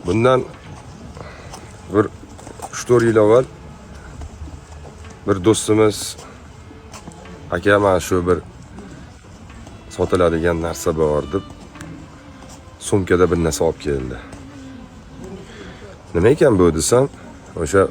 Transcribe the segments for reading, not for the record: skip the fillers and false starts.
Bundan bir 3-4 yil avval bir do'stimiz aka mana shu bir sotiladigan narsa bor deb sumkada bir narsa olib keldi. Nima ekan bu desam, o'sha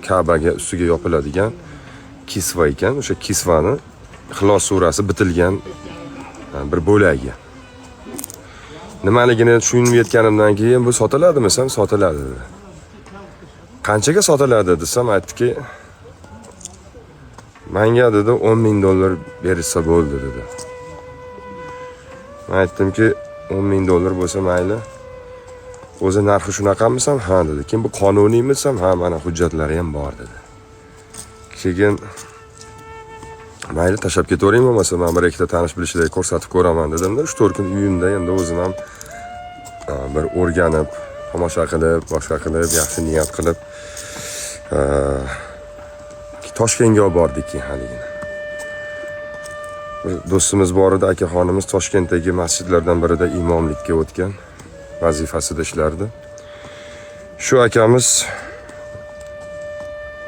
Ka'baga ustiga yopiladigan kisva ekan. O'sha kisvani Ixlos surasi bitilgan bir bo'lagi. Nimaligini tushunib yetganimdan keyin bu sotiladimi desam, sotiladi dedi. Qanchaga sotiladi desam, aytdiki, menga dedi $10,000 berishsa bo'ldi dedi. Men aytdimki, $10,000 bo'lsa mayli. O'zi narxi shunaqamisam? Ha dedi. Keyin bu qonuniymi desam, ha mana hujjatlari ham bor dedi. Keyin mayli tashlab ketaveraymi bo'lmasa, men bir ikkita tanish bilishlarga ko'rsatib ko'raman dedim-da, 3-4 kun uyimda endi o'zim ham bir o'rganib, tomosha qilib, boshqa qilib, yaxshi niyat qilib Toshkentga olib bordik haligini. Bir do'stimiz bor edi, akaxonimiz Toshkentdagi masjidlardan birida imomlikka o'tgan, vazifasida ishlardi. Shu akamiz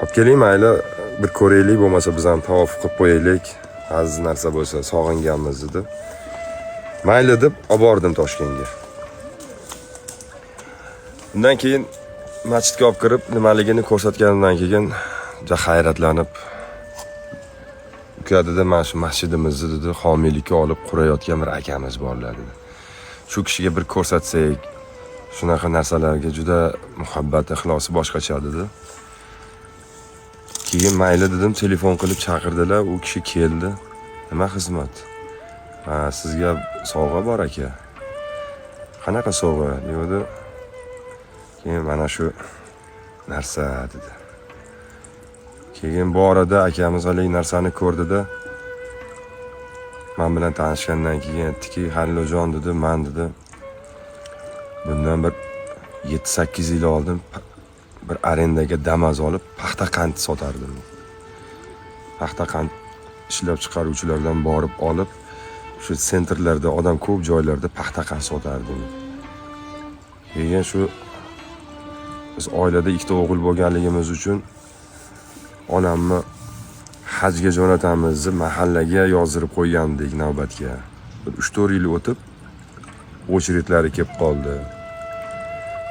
olib keling mayli, bir ko'raylik, bo'lmasa biz ham tavof qilib qo'yaylik, aziz narsa bo'lsa sog'inganmiz dedi. Mayli deb olib bordim Toshkentga. Undan keyin masjidga olib kirib, nimaligini ko'rsatganimdan keyin hayratlanib, uka dedi, mana shu masjidimizni dedi homiylikka olib qurayotgan bir akamiz borlar dedi. Shu kishiga bir ko'rsatsak, shunaqa narsalarga juda muhabbat, ixlosi boshqacha dedi. Keyin mayli dedim, telefon qilib chaqirdilar, u kishi keldi. Nima xizmat? Ha, sizga sovg'a bor aka. Qanaqa sovg'a? dedi. Keyin mana shu narsa dedi. Keyin borida akamiz haligi narsani ko'rdida, men bilan tanishgandan keyin aytdiki, "Hallojon" dedi, "Men dedi, bundan bir 7-8 yil oldin bir arendaga Damas olib paxta qand sotardim. Paxta qand ishlab chiqaruvchilardan borib olib, shu sentrlarda, odam ko'p joylarda paxta qand sotardim. Keyin shu biz oilada ikkita o'g'il bo'lganligimiz uchun onamni hajga jo'natamiz deb mahallaga yozdirib qo'ygandik navbatga. 3-4 yil o'tib o'chiretlari kelib qoldi.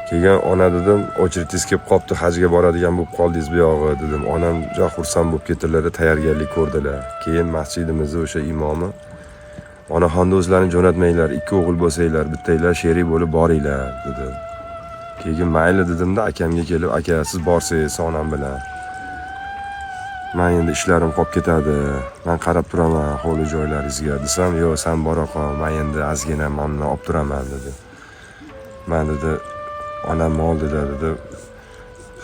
Keyin ona dedim, o'chiritingiz kelib qopti, hajga boradigan bo'lib qoldingiz bu yog'i dedim. Onam juda xursand bo'lib ketdilar, tayyorgarlik ko'rdilar. Keyin masjidimizda o'sha imomi, onaxonni o'zlarini jo'natmanglar, 2 o'g'il bo'lsanglar, bittanglar sherik bo'lib boringlar dedi. Keyin mayli dedim-da, akamga kelib, aka siz borsangiz onam bilan, men endi ishlarim qolib ketadi, men qarab turaman hovli joylaringizga desam, yo'q, sen bora qol, men endi ozgina mamnun olib turaman dedi. Men dedi, onam oldida dedi,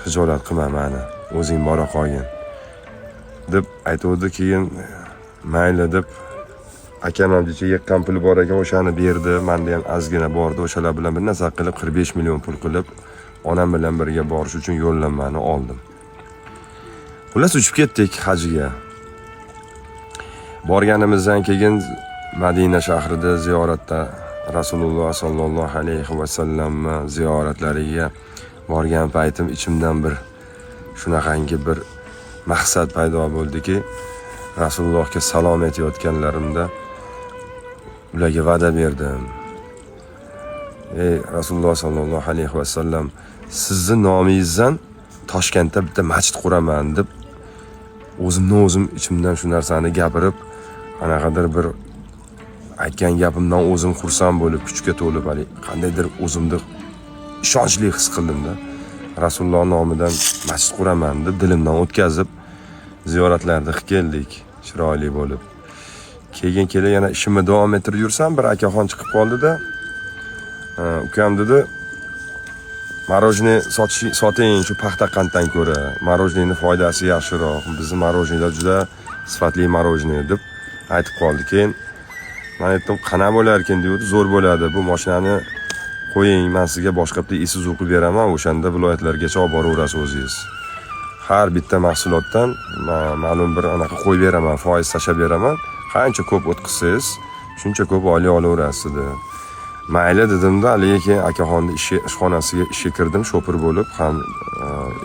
hijolat qilma meni, o'zing bora qolgin deb aytuvdi. Keyin mayli deb akam ham yiqqan puli bor ekan, o'shani berdi, menda ham ozgina bordi, o'shalar bilan bir narsa qilib 45 million pul qilib onam bilan birga borish uchun yo'llanmani oldim. Xullas uchib ketdik hajga. Borganimizdan keyin Madina shahrida ziyoratda Rasululloh sallallohu alayhi va sallam ziyoratlariga borgan paytim ichimdan bir shunaqangi bir maqsad paydo bo'ldiki, Rasulullohga salom aytayotganlarimda ularga va'da berdim. Ey Rasululloh sallallohu alayhi va sallam, sizni nomingizdan Toshkentda bitta masjid quraman deb o'zim ichimdan shu narsani gapirib, qanaqadir bir aytgan gapimdan o'zim xursand bo'lib, kuchga to'lib, qandaydir o'zimni ishonchli his qildim-da. Rasululloh nomidan masjid quraman deb dilimdan o'tkazib ziyoratlarda keldik, chiroyli bo'lib. Keyin yana ishimni davom ettirib yursam, bir akaxon chiqib qoldi-da, ukam dedi, marojniy soting shu paxta qanddan ko'ra, marojniyning foydasi yaxshiroq, bizning marojniylar juda sifatli marojniy deb aytib qoldi. Keyin men aytdim, qana bo'lar ekan dedi, zo'r bo'ladi, bu mashinani qo'ying, men sizga boshqa bitta Isuzu qilib beraman, o'shanda viloyatlargacha olib boraverasiz o'zingiz. Har bitta mahsulotdan ma'lum bir anaqa qo'yib beraman, foiz tashlab beraman. Qancha ko'p o'tkazsangiz, shuncha ko'p oliy olaverasiz dedi. mayli dedimda, haligi keyin akaxonni ishxonasiga ishga kirdim, shopir bo'lib, ham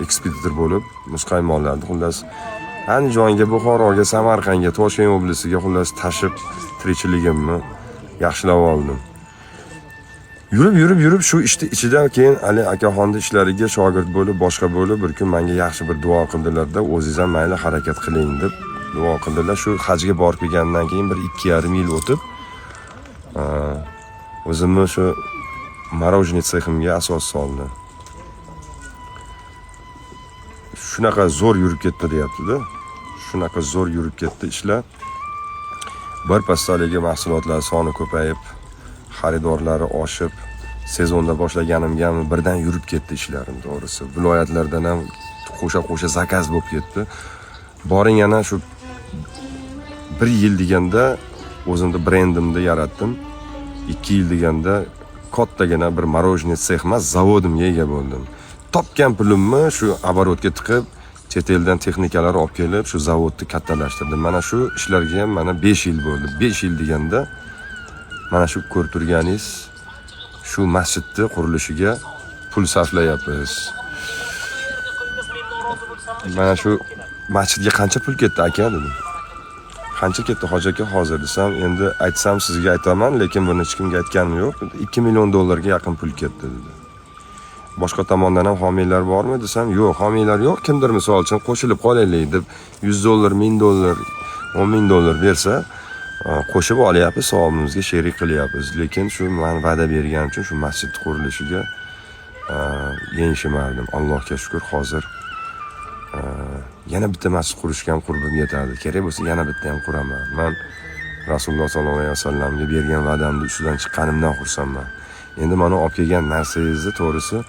ekspeditor bo'lib, muzqaymoqlarni xullas Andijonga, Buxoroga, Samarqandga, Toshkent oblasiga xullas tashib tirikchiligimni yaxshilab oldim. Yurib shu ichida keyin Ali akaxonni ishlariga shogird bo'lib, boshqa bo'lib bir kun menga yaxshi bir duo qildilar-da, o'zingiz ham mayli harakat qiling deb duo qildilar. Shu hajga borib kelgandan keyin bir 2,5 yil o'tib, o'zimni shu marojniy seximga asos soldi. Shunaqa zo'r yurib ketdi deyapti-da. Shunaqa zo'r yurib ketdi ishlar. Bir pastaligi mahsulotlar soni ko'payib, xaridorlari oshib, sezonda boshlaganimga birdan yurib ketdi ishlarim, to'g'risi. Viloyatlardan ham qo'sha zakaz bo'lib ketdi. Boring yana shu 1 yil deganda o'zimni brendimni yaratdim. 2 yil deganda kattagina bir marojniy sex emas, zavodimga ega bo'ldim. Topgan pulimni shu оборотga tiqib, chet eldan texnikalar olib kelib, shu zavodni kattalashtirdim. Mana shu ishlarga ham mana 5 yil bo'ldi. 5 yil deganda mana shu ko'rib turganingiz shu masjidni qurilishiga pul sarflayapmiz. Mana shu masjidga qancha pul ketdi aka dedim. Qancha ketdi hoji aka hozir desam, endi aytsam sizga aytaman, lekin buni hech kimga aytganim yo'q. 2 million dollarga yaqin pul ketdi dedi. Boshqa tomondan ham homiylar bormi desam, yo'q, homiylar yo'q. Kimdir misol uchun qo'shilib qolaylik deb 100 dollar, 1000 dollar, 10 ming dollar bersa, qo'shib olyapmiz, savobimizga sherik qilyapmiz. Lekin shu men va'da berganim uchun shu masjid qurilishiga yenishim. Allohga shukr, hozir yana bitta masjid qurishga ham qurbim yetadi. Kerak bo'lsa yana bitta ham quraman. Men Rasululloh sollallohu alayhi vasallamga bergan va'damni ustidan chiqqanimdan xursandman. Endi mana olib kelgan narsangizni to'g'risi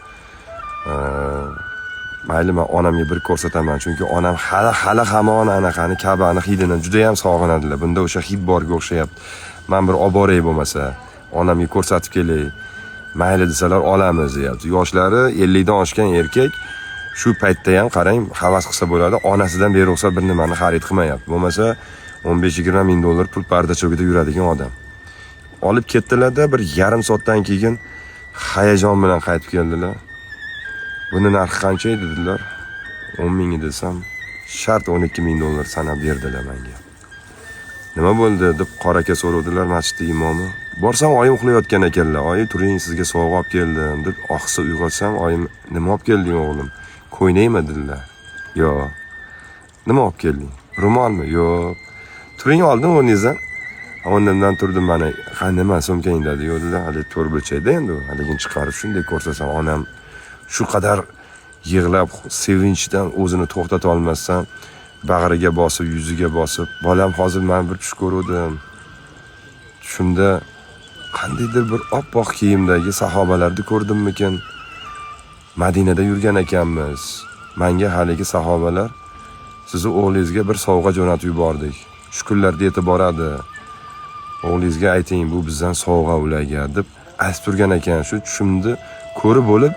mayli men onamga bir ko'rsataman, chunki onam hali hamon anaqani Ka'bani hidini juda ham sog'inadilar. Bunda o'sha hid borga o'xshayapti. Men bir olib boray bo'lmasa, onamga ko'rsatib kelay. Mayli desalar olamiz deyapti. Yoshlari 50 dan oshgan erkak shu paytda ham qarang, havas qilsa bo'ladi, onasidan beruxsa bir nimani xarid qilmayapti. Bo'lmasa 15-20 ming dollar pul parda cho'gida yuradigan odam. Olib ketdilar-da, bir yarim soatdan keyin hayajon bilan qaytib keldilar. Buni narxi qancha edi dedilar. 10 ming desam, shart 12 ming dollar sanab berdilar menga. Nima bo'ldi deb qoraka so'rovdilar masjidning imomi. Borsam oyim uxlayotgan ekanlar. Oyi, turing, sizga sovg'a olib keldim deb ohista uyg'otsam, oyim, nima olib kelding o'g'lim? Ko'ynaymi dedilar. Yo'q. Nima olib kelding? Ro'molmi? Yo'q. Turing, oldim o'rningizdan. O'rnimdan turdim, mana nima sumkangda dedilar. Hali to'rtburchakda endi, haligini chiqarib shunday ko'rsasam, onam shu qadar yig'lab, sevinchdan o'zini to'xtata olmasdan bag'riga bosib, yuziga bosib, bolam hozir men bir tush ko'rdim. Shunda qandaydir bir oppoq kiyimdagi sahobalarni ko'rdimmikin? Madinada yurgan ekanmiz. Menga haligi sahobalar sizni o'g'lingizga bir sovg'a jo'natib yubordik. Shu kunlarda yetib boradi. O'g'lingizga ayting, bu bizdan sovg'a ularga deb aytib turgan ekan. Shu tushimni ko'rib bo'lib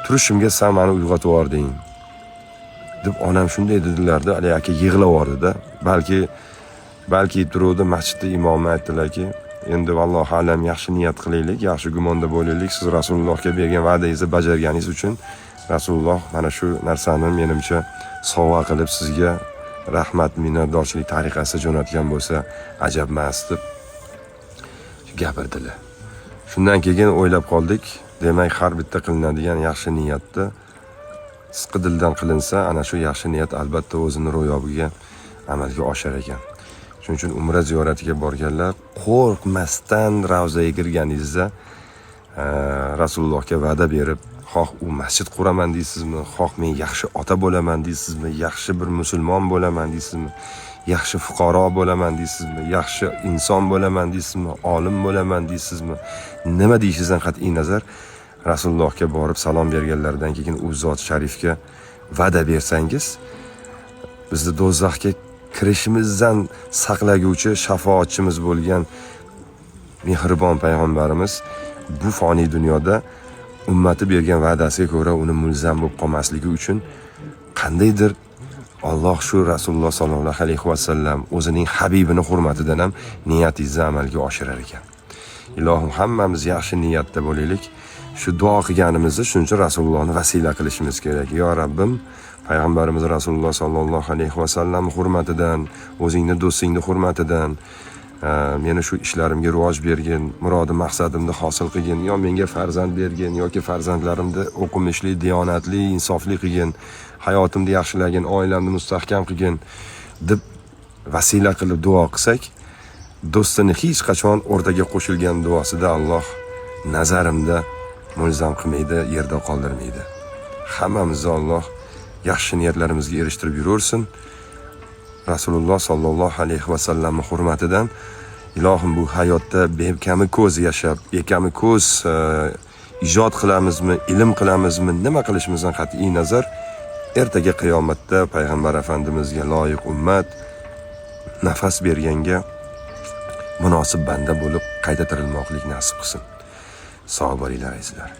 turishimga sen meni uyg'otib yubording deb onam shunday dedilar-da, Ali aka yig'lab yordi-da. Balki turuvdi masjidning imomi aytdilarki, endi vallohu alam yaxshi niyat qilaylik, yaxshi gumonda bo'laylik. Siz Rasulullohga bergan va'dangizni bajarganingiz uchun Rasululloh mana shu narsani menimcha sovg'a qilib sizga rahmat, minnatdorchilik tariqasida jo'natgan bo'lsa ajab emas deb gapirdilar. Shundan keyin o'ylab qoldik, demak har bitta qilinadigan yaxshi niyatda siqi dildan qilinsa, ana shu yaxshi niyat albatta o'zini ro'yobiga amalga oshar ekan. Shuning uchun umra ziyoratiga borganlar qo'rqmasdan ravzaga kirganingizda Rasulullohga va'da berib, xoh u masjid quraman deysizmi, xoh men yaxshi ota bo'laman deysizmi, yaxshi bir musulmon bo'laman deysizmi, yaxshi fuqaro bo'laman deysizmi, yaxshi inson bo'laman deysizmi, olim bo'laman deysizmi, nima deyishingizdan qat'iy nazar Rasulullohga borib salom berganlardan keyin u zot sharifga va'da bersangiz, bizni do'zaxga kirishimizdan saqlaguvchi shafoatchimiz bo'lgan mehribon payg'ambarimiz bu foniy dunyoda ummati bergan va'dasiga ko'ra uni mulzam bo'lib qolmasligi uchun qandaydir Alloh shu Rasululloh sollallohu alayhi vasallam o'zining habibini hurmatidan ham niyatingizni amalga oshirar ekan. Ilohim hammamiz yaxshi niyatda bo'laylik. Shu duo qilganimizni shuncha Rasulullohni vasila qilishimiz kerak. Yo Rabbim, payg'ambarimiz Rasululloh sollallohu alayhi vasallam hurmatidan, o'zingni do'stingni hurmatidan meni shu ishlarimga rivoj bergin, murodim maqsadimni hosil qilgin, yo menga farzand bergin yoki farzandlarimni o'qimishli, diyonatli, insofli qilgin, hayotimni yaxshilagin, oilamni mustahkam qilgin deb vasila qilib duo qilsak, do'stini hech qachon o'rtaga qo'shilgan duosida Alloh nazarimda mulzam qilmaydi, yerda qoldirmaydi. Hammamizni Alloh yaxshi niyatlarimizga erishtirib yuraversin. Rasululloh sollallohu alayhi vasallamning hurmatidan ilohim bu hayotda bekami ko'z yashab, bekami ko'z ijod qilamizmi, ilm qilamizmi, nima qilishimizdan qat'iy nazar ertaga qiyomatda payg'ambar afandimizga loyiq ummat nafas berganga munosib banda bo'lib qayta tirilmoqlik nasib qilsin. Sog' bo'linglar azizlar.